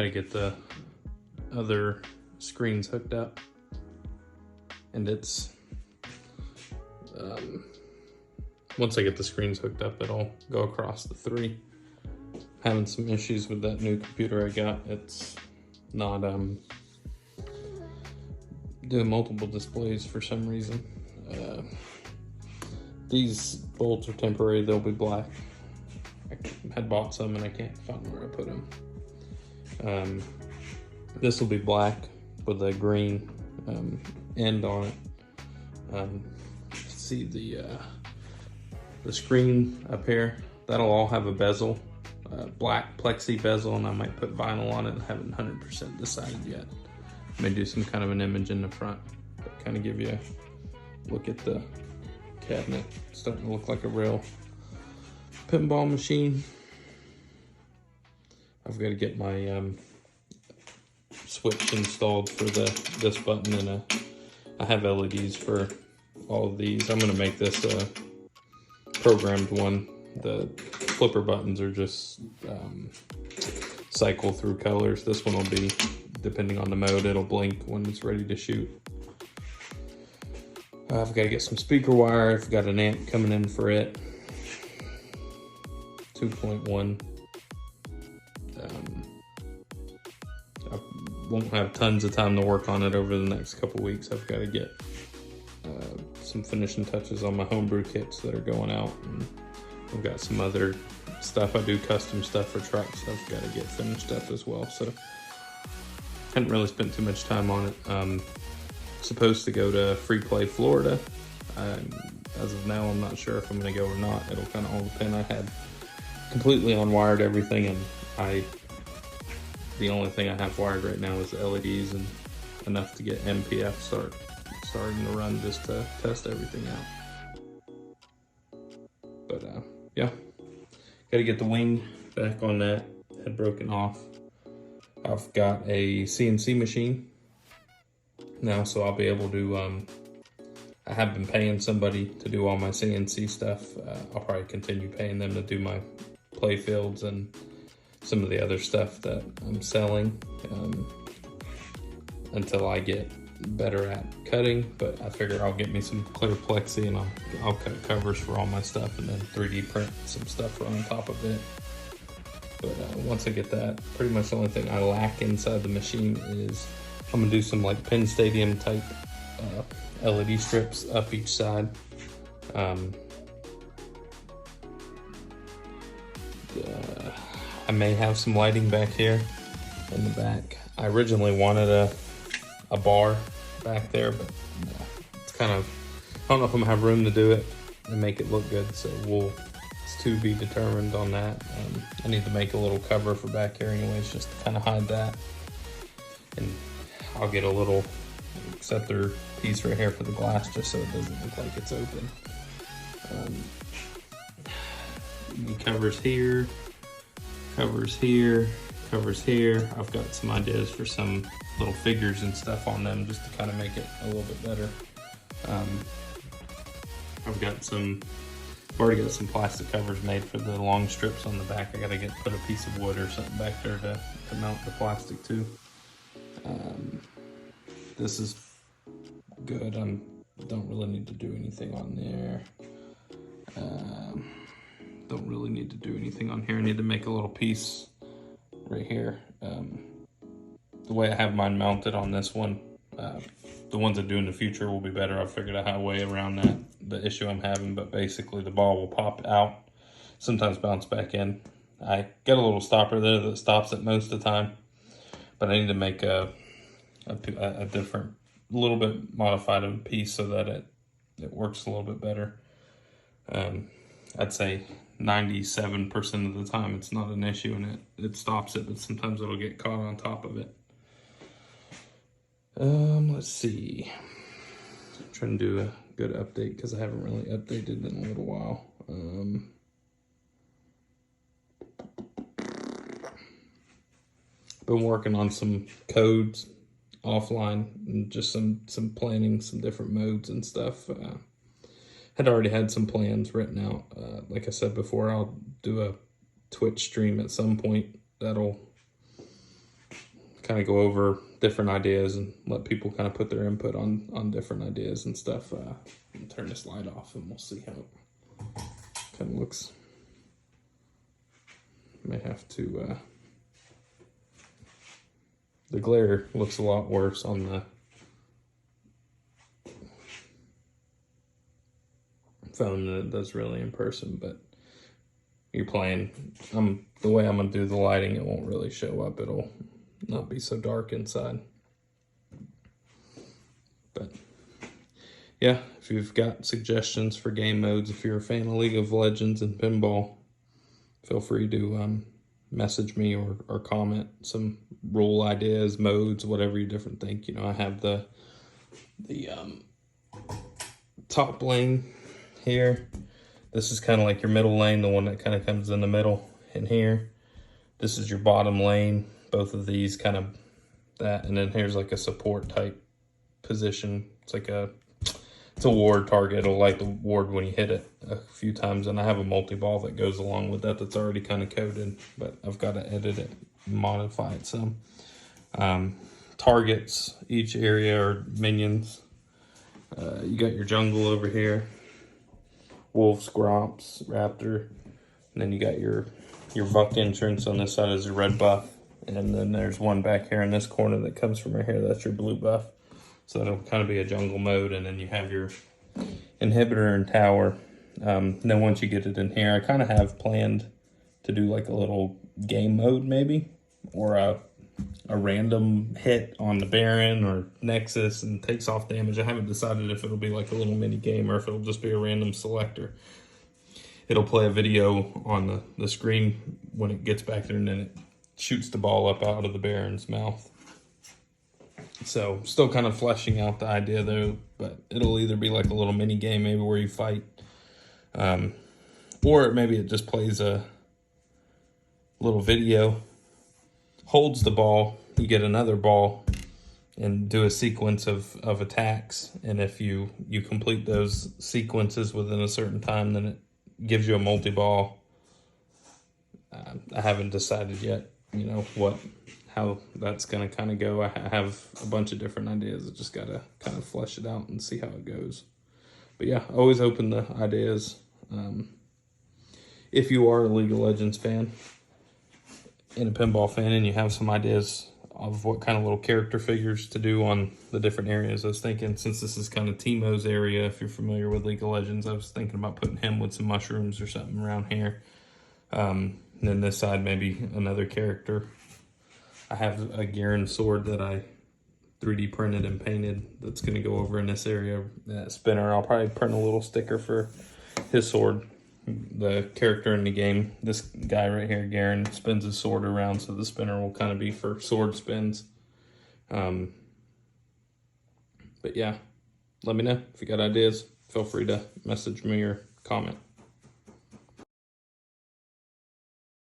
gotta get the other screens hooked up, and it's once I get the screens hooked up, it'll go across the 3. Having some issues with that new computer I got. It's not doing multiple displays for some reason. These bolts are temporary, they'll be black. I had bought some and I can't find where I put them. This will be black with a green end on it. See the screen up here, that'll all have a bezel, black plexi bezel, and I might put vinyl on it. I haven't 100% decided yet. I may do some kind of an image in the front, but kind of give you a look at the cabinet. It's starting to look like a real pinball machine. I've got to get my switch installed for this button, and I have LEDs for all of these. I'm going to make this a programmed one. The flipper buttons are just cycle through colors. This one will be, depending on the mode, it'll blink when it's ready to shoot. I've got to get some speaker wire. I've got an amp coming in for it. 2.1. I won't have tons of time to work on it over the next couple weeks. I've got to get some finishing touches on my homebrew kits that are going out, and I've got some other stuff. I do custom stuff for trucks I've got to get finished up as well, so hadn't really spent too much time on it. Supposed to go to Free Play, Florida. As of now, I'm not sure if I'm going to go or not. It'll kind of all depend. I had completely unwired everything, and the only thing I have wired right now is the LEDs and enough to get MPF starting to run, just to test everything out. But yeah, got to get the wing back on that. Had broken off. I've got a CNC machine now, so I'll be able to, I have been paying somebody to do all my CNC stuff. I'll probably continue paying them to do my play fields and some of the other stuff that I'm selling until I get better at cutting. But I figure I'll get me some clear plexi, and I'll cut covers for all my stuff, and then 3D print some stuff on top of it. But once I get that, pretty much the only thing I lack inside the machine is I'm gonna do some like Penn Stadium type LED strips up each side. I may have some lighting back here in the back. I originally wanted a bar back there, but it's kind of, I don't know if I'm gonna have room to do it and make it look good, so it's to be determined on that. I need to make a little cover for back here anyways, just to kind of hide that. And I'll get a little acceptor piece right here for the glass, just so it doesn't look like it's open. Covers here, covers here, covers here. I've got some ideas for some little figures and stuff on them, just to kind of make it a little bit better. I've already got some plastic covers made for the long strips on the back. I gotta put a piece of wood or something back there to mount the plastic to. This is good. Don't really need to do anything on there. Don't really need to do anything on here. I need to make a little piece right here. The way I have mine mounted on this one, the ones I do in the future will be better. I've figured out how to way around the issue I'm having, but basically the ball will pop out, sometimes bounce back in. I get a little stopper there that stops it most of the time, but I need to make a different, a little bit modified piece so that it works a little bit better. I'd say 97% of the time it's not an issue and it stops it, but sometimes it'll get caught on top of it. Let's see. I'm trying to do a good update because I haven't really updated in a little while. Been working on some codes offline and just some planning, some different modes and stuff. Had already had some plans written out. Like I said before, I'll do a Twitch stream at some point that'll kind of go over different ideas and let people kind of put their input on different ideas and stuff. Turn this light off and we'll see how it kind of looks. May have to, the glare looks a lot worse on the phone than it does really in person, but you're playing, the way I'm gonna do the lighting, it won't really show up. It'll not be so dark inside. But yeah, if you've got suggestions for game modes, if you're a fan of League of Legends and Pinball, feel free to message me or comment some rule ideas, modes, whatever you different think. You know, I have the top lane here. This is kind of like your middle lane, the one that kind of comes in the middle in here. This is your bottom lane. Both of these kind of that, and then here's like a support type position. It's like it's a ward target. It'll light the ward when you hit it a few times, and I have a multi-ball that goes along with that that's already kind of coded, but I've got to edit it, modify it some. Targets, each area are minions. You got your jungle over here. Wolves, Gromps, Raptor, and then you got your Vuck entrance on this side is your red buff, and then there's one back here in this corner that comes from right here, that's your blue buff. So that'll kind of be a jungle mode, and then you have your inhibitor and tower. Then once you get it in here, I kind of have planned to do like a little game mode maybe, or a random hit on the Baron or Nexus and takes off damage. I haven't decided if it'll be like a little mini game or if it'll just be a random selector. It'll play a video on the screen when it gets back there, and then it shoots the ball up out of the Baron's mouth. So still kind of fleshing out the idea though, but it'll either be like a little mini game maybe where you fight, or maybe it just plays a little video, holds the ball, you get another ball, and do a sequence of attacks. And if you complete those sequences within a certain time, then it gives you a multi-ball. I haven't decided yet, you know, how that's going to kind of go. I have a bunch of different ideas. I just got to kind of flesh it out and see how it goes. But yeah, always open to ideas. If you are a League of Legends fan and a pinball fan and you have some ideas of what kind of little character figures to do on the different areas, I was thinking, since this is kind of Timo's area, if you're familiar with League of Legends, I was thinking about putting him with some mushrooms or something around here. And then this side, maybe another character. I have a Garen sword that I 3D printed and painted that's going to go over in this area. That spinner, I'll probably print a little sticker for his sword. The character in the game, this guy right here, Garen, spins his sword around, so the spinner will kind of be for sword spins. But yeah, let me know if you got ideas. Feel free to message me or comment.